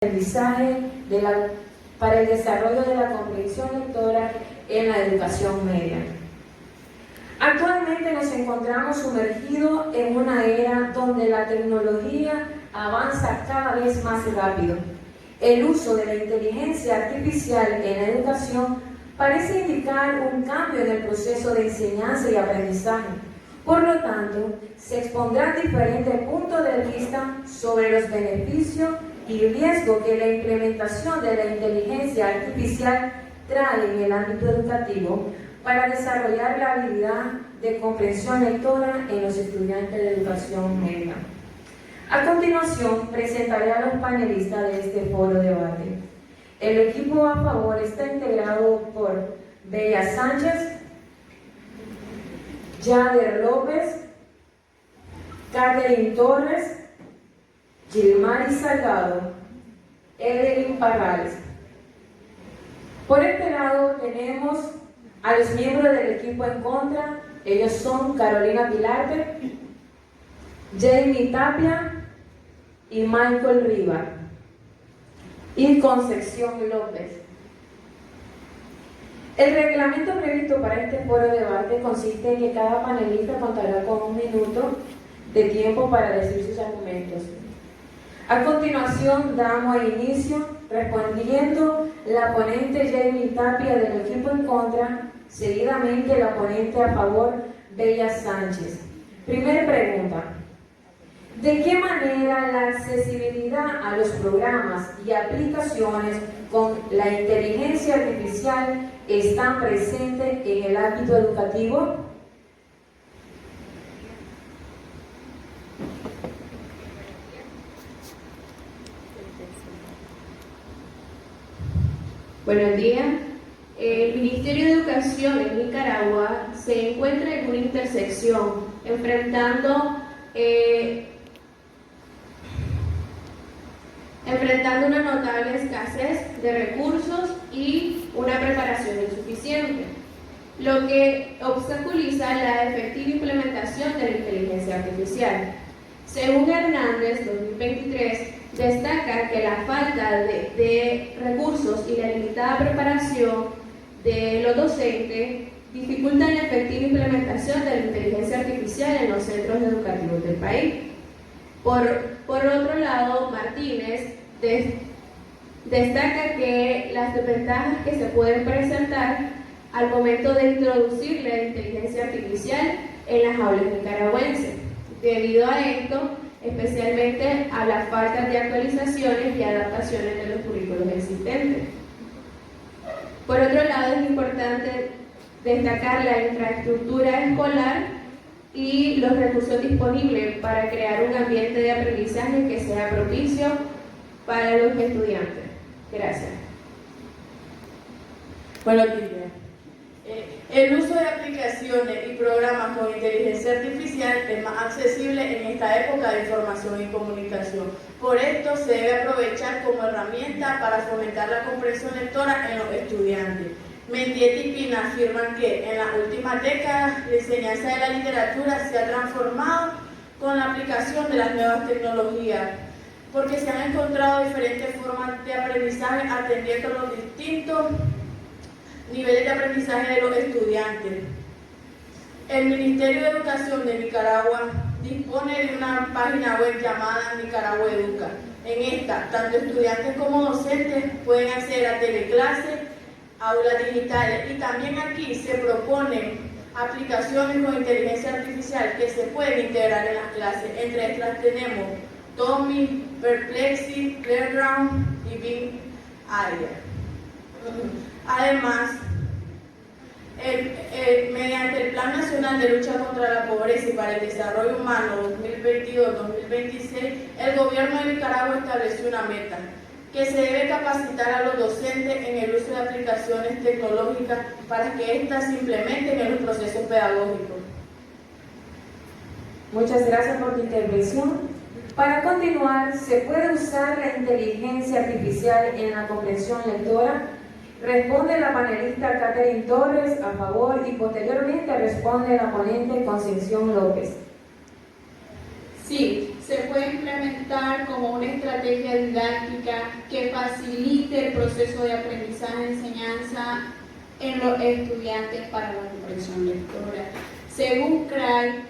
aprendizaje para el desarrollo de la comprensión lectora en la educación media. Actualmente nos encontramos sumergidos en una era donde la tecnología avanza cada vez más rápido. El uso de la inteligencia artificial en la educación parece indicar un cambio en el proceso de enseñanza y aprendizaje. Por lo tanto, se expondrán diferentes puntos de vista sobre los beneficios y riesgos que la implementación de la inteligencia artificial trae en el ámbito educativo para desarrollar la habilidad de comprensión lectora en los estudiantes de educación media. A continuación, presentaré a los panelistas de este foro de debate. El equipo a favor está integrado por Bella Sánchez, Yader López, Catherine Torres, Gilmari Salgado, Evelyn Parrales. Por este lado tenemos a los miembros del equipo en contra. Ellos son Carolina Pilarte, Jamie Tapia y Michael Riva y Concepción López. El reglamento previsto para este foro de debate consiste en que cada panelista contará con 1 minuto de tiempo para decir sus argumentos. A continuación damos inicio respondiendo la ponente Jamie Tapia del equipo en contra, seguidamente la ponente a favor Bella Sánchez. Primera pregunta: ¿de qué manera la accesibilidad a los programas y aplicaciones con la inteligencia artificial están presentes en el ámbito educativo? Buenos días. El Ministerio de Educación en Nicaragua se encuentra en una intersección, enfrentando una notable escasez de recursos y una preparación insuficiente, lo que obstaculiza la efectiva implementación de la inteligencia artificial. Según Hernández, 2023, destaca que la falta de recursos y la limitada preparación de los docentes dificultan la efectiva implementación de la inteligencia artificial en los centros educativos del país. Por otro lado, Martínez destaca que las desventajas que se pueden presentar al momento de introducir la inteligencia artificial en las aulas nicaragüenses. Debido a esto, especialmente a las faltas de actualizaciones y adaptaciones de los currículos existentes. Por otro lado, es importante destacar la infraestructura escolar y los recursos disponibles para crear un ambiente de aprendizaje que sea propicio para los estudiantes. Gracias. Buenos días. El uso de aplicaciones y programas con inteligencia artificial es más accesible en esta época de información y comunicación. Por esto se debe aprovechar como herramienta para fomentar la comprensión lectora en los estudiantes. Mendieta y Pina afirman que en las últimas décadas la enseñanza de la literatura se ha transformado con la aplicación de las nuevas tecnologías, porque se han encontrado diferentes formas de aprendizaje atendiendo los distintos niveles de aprendizaje de los estudiantes. El Ministerio de Educación de Nicaragua dispone de una página web llamada Nicaragua Educa. En esta, tanto estudiantes como docentes pueden acceder a teleclases, aulas digitales, y también aquí se proponen aplicaciones con inteligencia artificial que se pueden integrar en las clases. Entre estas tenemos Tommy, Perplexity, Playground y Bing Area. Además, mediante el Plan Nacional de Lucha contra la Pobreza y para el Desarrollo Humano 2022-2026, el gobierno de Nicaragua estableció una meta, que se debe capacitar a los docentes en el uso de aplicaciones tecnológicas para que éstas se implementen en los procesos pedagógicos. Muchas gracias por tu intervención. Para continuar, ¿se puede usar la inteligencia artificial en la comprensión lectora? Responde la panelista Catherine Torres a favor y posteriormente responde la ponente Concepción López. Sí, se puede implementar como una estrategia didáctica que facilite el proceso de aprendizaje y enseñanza en los estudiantes para la comprensión lectora. Según Craig,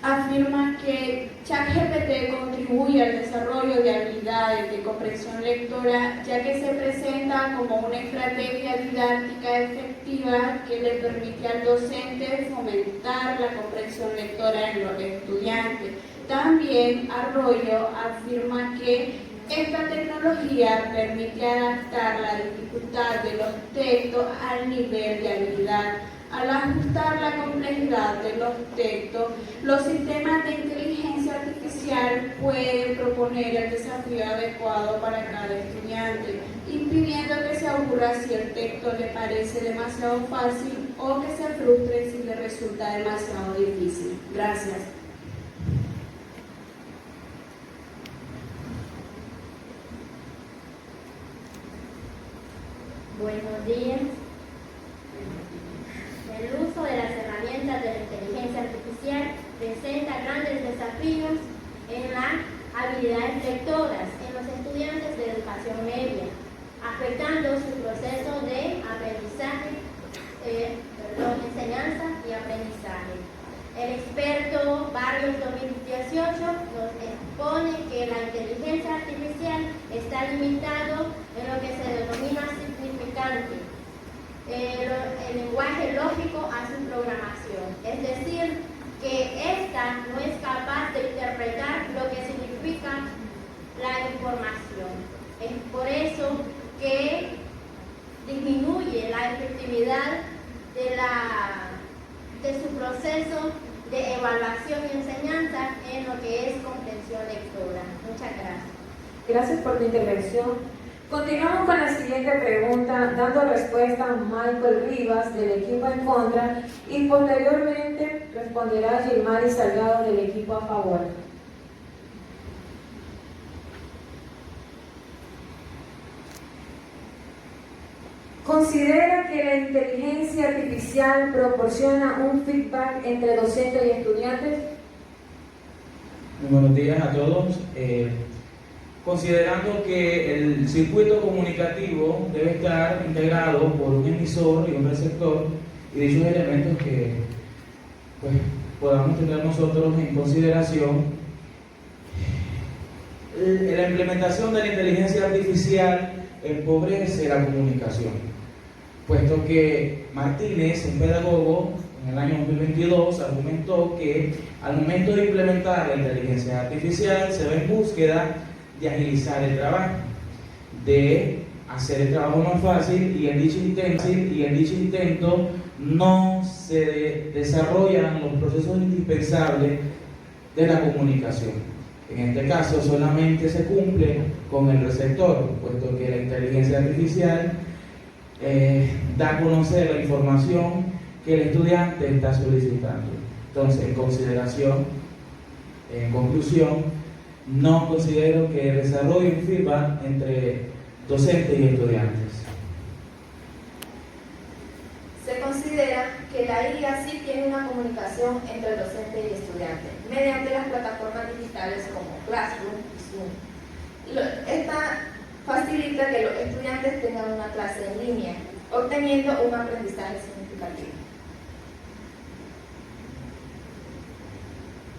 afirma que ChatGPT contribuye al desarrollo de habilidades de comprensión lectora, ya que se presenta como una estrategia didáctica efectiva que le permite al docente fomentar la comprensión lectora en los estudiantes. También Arroyo afirma que esta tecnología permite adaptar la dificultad de los textos al nivel de habilidad. Al ajustar la complejidad de los textos, los sistemas de inteligencia artificial pueden proponer el desafío adecuado para cada estudiante, impidiendo que se aburra si el texto le parece demasiado fácil o que se frustre si le resulta demasiado difícil. Gracias. Buenos días. El uso de las herramientas de la inteligencia artificial presenta grandes desafíos en las habilidades lectoras en los estudiantes de educación media, afectando su proceso de aprendizaje, enseñanza y aprendizaje. El experto Barrios 2018 nos expone que la inteligencia artificial está limitado en lo que se denomina significante, el lenguaje lógico a su programación, es decir, que ésta no es capaz de interpretar lo que significa la información. Es por eso que disminuye la efectividad de su proceso de evaluación y enseñanza en lo que es comprensión lectora. Muchas gracias. Gracias por tu intervención. Continuamos con la siguiente pregunta, dando respuesta a Michael Rivas del equipo en contra y posteriormente responderá Gilmari Salgado del equipo a favor. ¿Considera que la inteligencia artificial proporciona un feedback entre docentes y estudiantes? Muy buenos días a todos. Considerando que el circuito comunicativo debe estar integrado por un emisor y un receptor y dichos elementos que pues, podamos tener nosotros en consideración, la implementación de la inteligencia artificial empobrece la comunicación, puesto que Martínez, un pedagogo, en el año 2022 argumentó que al momento de implementar la inteligencia artificial se va en búsqueda de agilizar el trabajo, de hacer el trabajo más fácil y en dicho intento no se desarrollan los procesos indispensables de la comunicación. En este caso solamente se cumple con el receptor, puesto que la inteligencia artificial da a conocer la información que el estudiante está solicitando. Entonces, en conclusión, no considero que desarrolle un feedback entre docentes y estudiantes. Se considera que la IA sí tiene una comunicación entre el docente y el estudiante mediante las plataformas digitales como Classroom y Zoom. Esta facilita que los estudiantes tengan una clase en línea, obteniendo un aprendizaje significativo.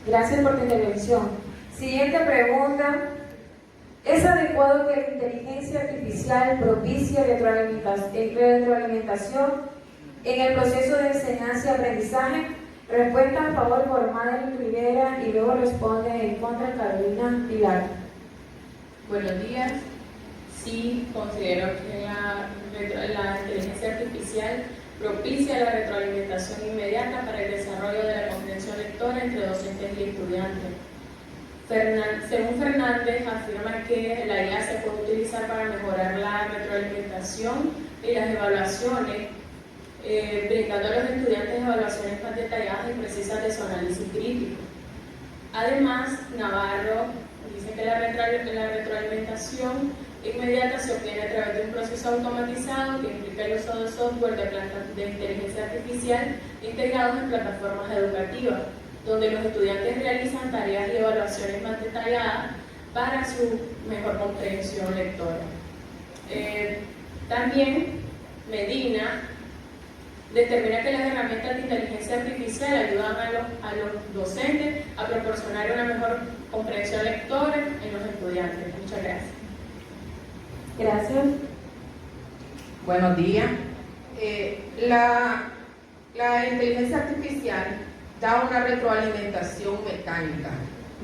Gracias por tu intervención. Siguiente pregunta. ¿Es adecuado que la inteligencia artificial propicie retroalimentación en el proceso de enseñanza y aprendizaje? Respuesta a favor por Madeline Rivera y luego responde en contra Carolina Pilar. Buenos días. Sí, considero que la inteligencia artificial propicia la retroalimentación inmediata para el desarrollo de la comprensión lectora entre docentes y estudiantes. Según Fernández, afirma que la IA se puede utilizar para mejorar la retroalimentación y las evaluaciones, brindando a los estudiantes evaluaciones más detalladas y precisas de su análisis crítico. Además, Navarro dice que la retroalimentación inmediata se obtiene a través de un proceso automatizado que implica el uso de software de inteligencia artificial integrados en plataformas educativas. donde los estudiantes realizan tareas y evaluaciones más detalladas para su mejor comprensión lectora. También Medina determina que las herramientas de inteligencia artificial ayudan a los docentes a proporcionar una mejor comprensión lectora en los estudiantes. Muchas gracias. Gracias. Buenos días. La inteligencia artificial da una retroalimentación mecánica.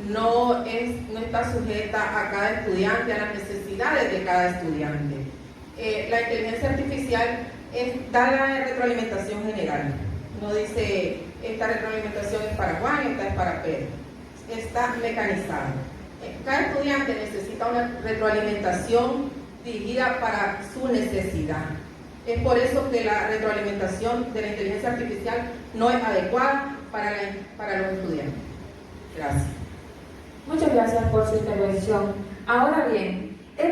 No está sujeta a cada estudiante, a las necesidades de cada estudiante. La inteligencia artificial da la retroalimentación general. No dice esta retroalimentación es para Juan y esta es para Pedro. Está mecanizada. Cada estudiante necesita una retroalimentación dirigida para su necesidad. Es por eso que la retroalimentación de la inteligencia artificial no es adecuada para los estudiantes. Gracias. Muchas gracias por su intervención. Ahora bien, ¿es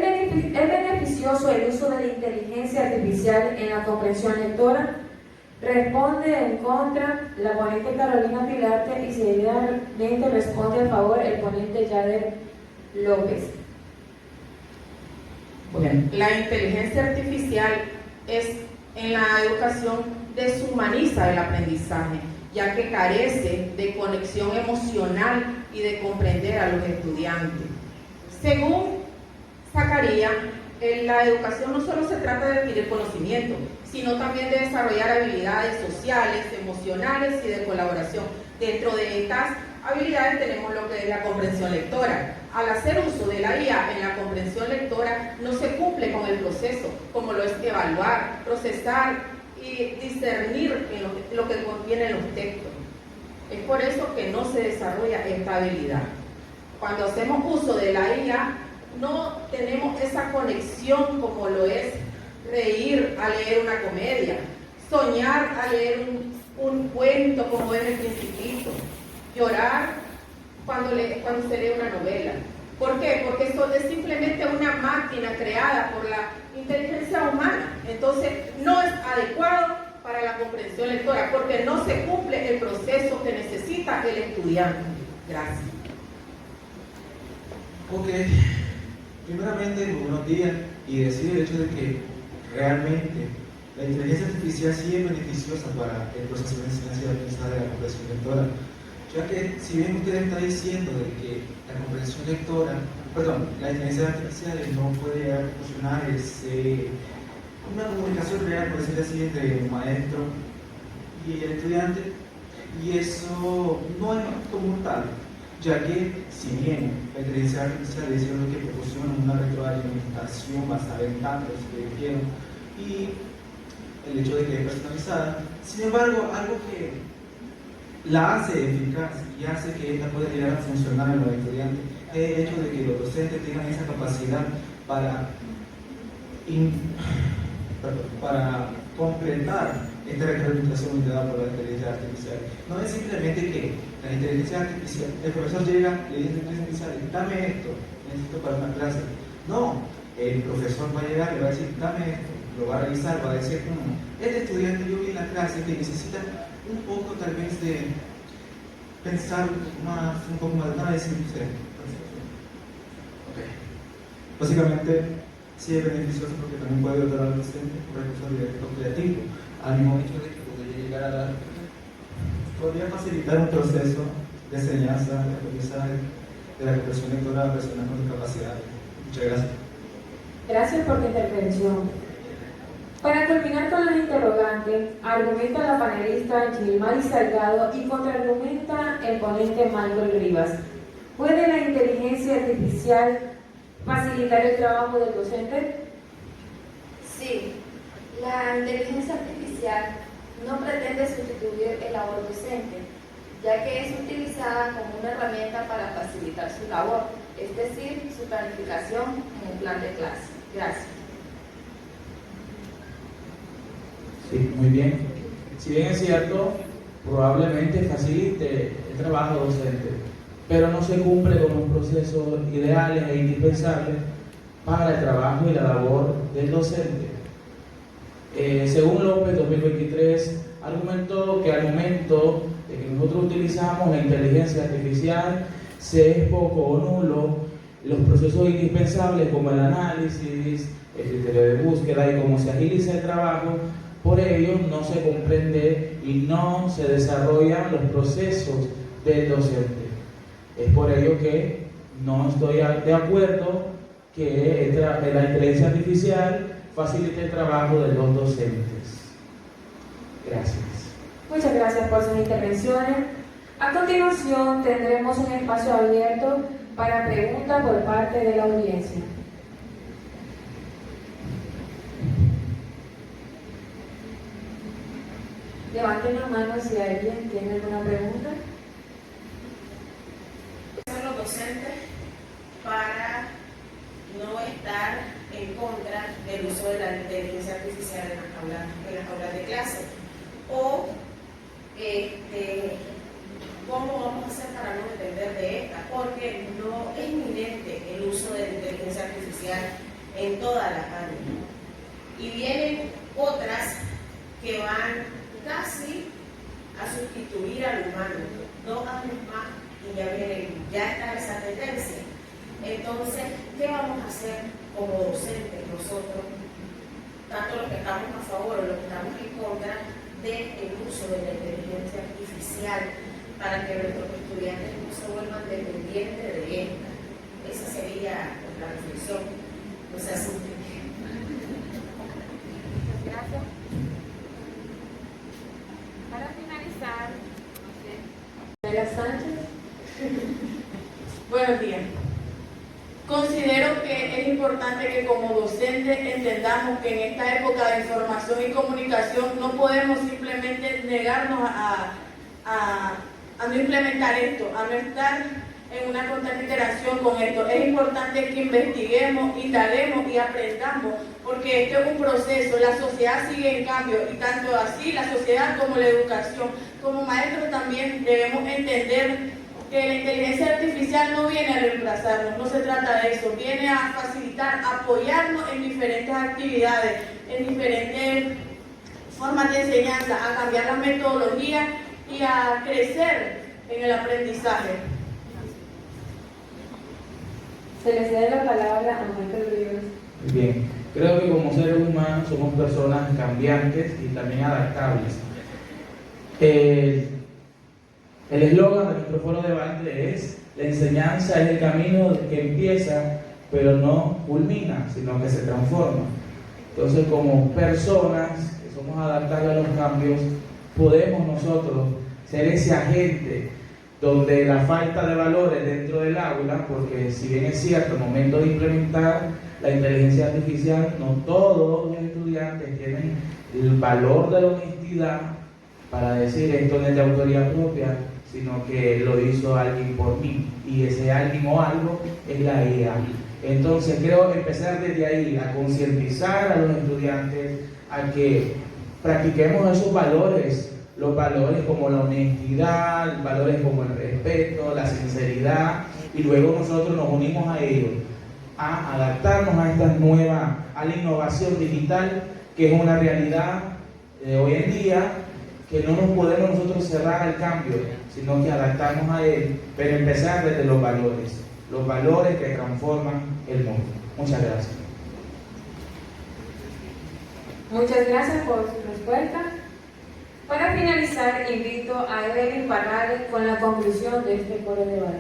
beneficioso el uso de la inteligencia artificial en la comprensión lectora? Responde en contra la ponente Carolina Pilarte y seguidamente responde a favor el ponente Yader López. Bueno, la inteligencia artificial en la educación deshumaniza el aprendizaje, ya que carece de conexión emocional y de comprender a los estudiantes. Según Zacarías, en la educación no solo se trata de adquirir conocimiento, sino también de desarrollar habilidades sociales, emocionales y de colaboración. Dentro de estas habilidades tenemos lo que es la comprensión lectora. Al hacer uso de la IA en la comprensión lectora, no se cumple con el proceso, como lo es evaluar, procesar y discernir en lo que contienen los textos. Es por eso que no se desarrolla esta habilidad. Cuando hacemos uso de la IA, no tenemos esa conexión como lo es reír al leer una comedia, soñar al leer un cuento como es El Principito, llorar cuando se lee una novela. ¿Por qué? Porque eso es simplemente una máquina creada por la inteligencia humana. Entonces, no es adecuado para la comprensión lectora, porque no se cumple el proceso que necesita el estudiante. Gracias. Ok, primeramente, buenos días, y decir el hecho de que realmente la inteligencia artificial sí es beneficiosa para el proceso de enseñanza y aprendizaje de la comprensión lectora, ya que si bien usted está diciendo de que la comprensión lectora, la inteligencia artificial no puede llegar a proporcionar una comunicación real, por decirlo así, entre el maestro y el estudiante, y eso no es como tal, ya que si bien la inteligencia artificial es lo que proporciona una retroalimentación basada en datos que requieren y el hecho de que es personalizada, sin embargo, algo que la hace eficaz y hace que esta pueda llegar a funcionar en los estudiantes es el hecho de que los docentes tengan esa capacidad para completar esta retroalimentación dada por la inteligencia artificial. No es simplemente que la inteligencia artificial, el profesor llega, le dice a la inteligencia artificial, dame esto, necesito para una clase. No, el profesor va a llegar y le va a decir, dame esto, lo va a revisar, va a decir, este estudiante yo vi en la clase que necesita un poco tal vez de pensar un poco más, nada de decir, básicamente sí es beneficioso porque también puede ayudar al docente por recursos directos creativos, al mismo hecho de que podría llegar a dar, podría facilitar un proceso de enseñanza, de aprendizaje de la comprensión lectora a personas con discapacidades. Muchas gracias. Gracias por tu intervención. Para terminar con las interrogantes, argumenta la panelista Gilmari Salgado y contraargumenta el ponente Michael Rivas. ¿Puede la inteligencia artificial facilitar el trabajo del docente? Sí, la inteligencia artificial no pretende sustituir el labor docente, ya que es utilizada como una herramienta para facilitar su labor, es decir, su planificación en el plan de clase. Gracias. Sí, muy bien. Si bien es cierto, probablemente facilite el trabajo docente, pero no se cumple con los procesos ideales e indispensables para el trabajo y la labor del docente. Según López 2023, argumentó que al momento de que nosotros utilizamos la inteligencia artificial, se es poco o nulo, los procesos indispensables como el análisis, el criterio de búsqueda y cómo se agiliza el trabajo, por ello no se comprende y no se desarrollan los procesos del docente. Es por ello que no estoy de acuerdo que la inteligencia artificial facilite el trabajo de los docentes. Gracias. Muchas gracias por sus intervenciones. A continuación tendremos un espacio abierto para preguntas por parte de la audiencia. Levanten la mano si alguien tiene alguna pregunta. Los docentes para no estar en contra del uso de la inteligencia artificial en las aulas de clase, o cómo vamos a hacer para no depender de esta, porque no es inminente el uso de la inteligencia artificial en todas las áreas, y vienen otras que van casi a sustituir al humano, 2 años más y ya está esa tendencia. Entonces, ¿qué vamos a hacer como docentes nosotros, tanto los que estamos a favor o los que estamos en contra del uso de la inteligencia artificial, para que nuestros estudiantes no se vuelvan dependientes de esta? Esa sería la reflexión. No se asusten. Gracias. Para finalizar, María Sánchez. Buenos días. Considero que es importante que como docentes entendamos que en esta época de información y comunicación no podemos simplemente negarnos a no implementar esto, a no estar en una constante interacción con esto. Es importante que investiguemos, indaguemos y aprendamos, porque esto es un proceso, la sociedad sigue en cambio, y tanto así la sociedad como la educación. Como maestros también debemos entender que la inteligencia artificial no viene a reemplazarnos, no se trata de eso, viene a facilitar, apoyarnos en diferentes actividades, en diferentes formas de enseñanza, a cambiar las metodologías y a crecer en el aprendizaje. Se le cede la palabra a Michael Rivas. Bien, creo que como seres humanos somos personas cambiantes y también adaptables. El eslogan de nuestro foro de debate es: la enseñanza es el camino que empieza, pero no culmina, sino que se transforma. Entonces, como personas que somos adaptables a los cambios, podemos nosotros ser ese agente donde la falta de valores dentro del aula, porque si bien es cierto, al momento de implementar la inteligencia artificial, no todos los estudiantes tienen el valor de la honestidad para decir esto no es de autoría propia, sino que lo hizo alguien por mí, y ese alguien o algo es la IA. Entonces creo empezar desde ahí a concientizar a los estudiantes a que practiquemos esos valores, los valores como la honestidad, valores como el respeto, la sinceridad, y luego nosotros nos unimos a ellos, a adaptarnos a a la innovación digital, que es una realidad hoy en día, que no nos podemos nosotros cerrar al cambio, sino que adaptarnos a él, pero empezar desde los valores que transforman el mundo. Muchas gracias. Muchas gracias por su respuesta. Para finalizar, invito a Evelyn Parrales con la conclusión de este foro de debate.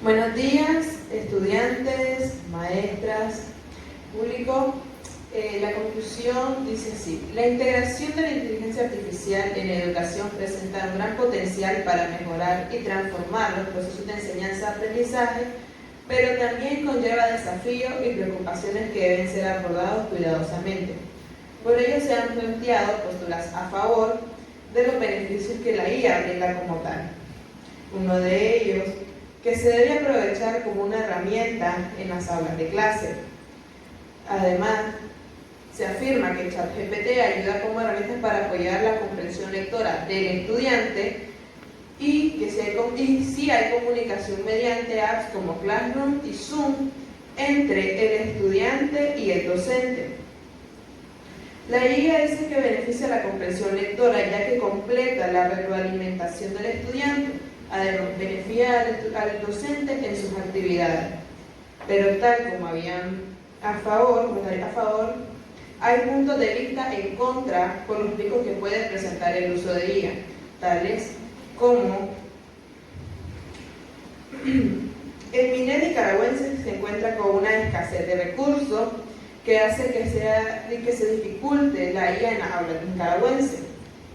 Buenos días, estudiantes, maestras, público. La conclusión dice así: la integración de la inteligencia artificial en la educación presenta un gran potencial para mejorar y transformar los procesos de enseñanza-aprendizaje, pero también conlleva desafíos y preocupaciones que deben ser abordados cuidadosamente. Por ello se han planteado posturas a favor de los beneficios que la IA brinda como tal. Uno de ellos, que se debe aprovechar como una herramienta en las aulas de clase. Además, se afirma que ChatGPT ayuda como herramienta para apoyar la comprensión lectora del estudiante y si hay comunicación mediante apps como Classroom y Zoom entre el estudiante y el docente. La guía dice que beneficia la comprensión lectora ya que completa la retroalimentación del estudiante, además beneficia al docente en sus actividades. Pero tal como habían a favor, hay puntos de vista en contra por los riesgos que puede presentar el uso de guía, tales como el MINED nicaragüense se encuentra con una escasez de recursos que hace que se dificulte la IA en las aulas nicaragüenses,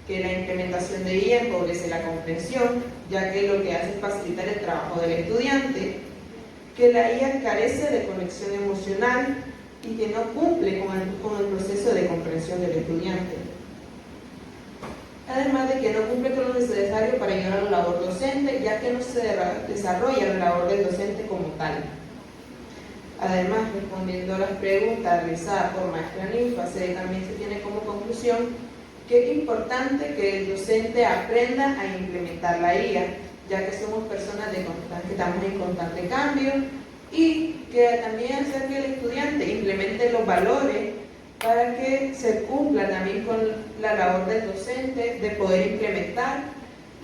que la implementación de IA empobrece la comprensión, ya que lo que hace es facilitar el trabajo del estudiante, que la IA carece de conexión emocional y que no cumple con el proceso de comprensión del estudiante. Además de que no cumple con lo necesario para ayudar a la labor docente, ya que no se desarrolla la labor del docente como tal. Además, respondiendo a las preguntas realizadas por maestra Ninfa, también se tiene como conclusión que es importante que el docente aprenda a implementar la IA, ya que somos personas que estamos en constante cambio, y que también hacer que el estudiante implemente los valores para que se cumpla también con la labor del docente de poder implementar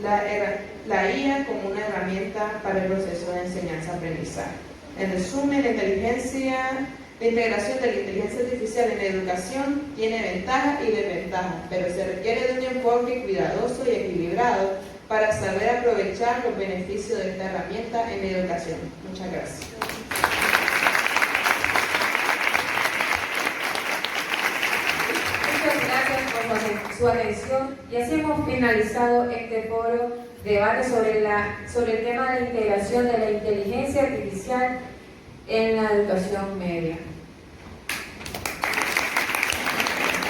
la IA como una herramienta para el proceso de enseñanza-aprendizaje. En resumen, la integración de la inteligencia artificial en la educación tiene ventajas y desventajas, pero se requiere de un enfoque cuidadoso y equilibrado para saber aprovechar los beneficios de esta herramienta en la educación. Muchas gracias. Muchas gracias por su atención y así hemos finalizado este foro debate sobre el tema de la integración de la inteligencia artificial en la educación media.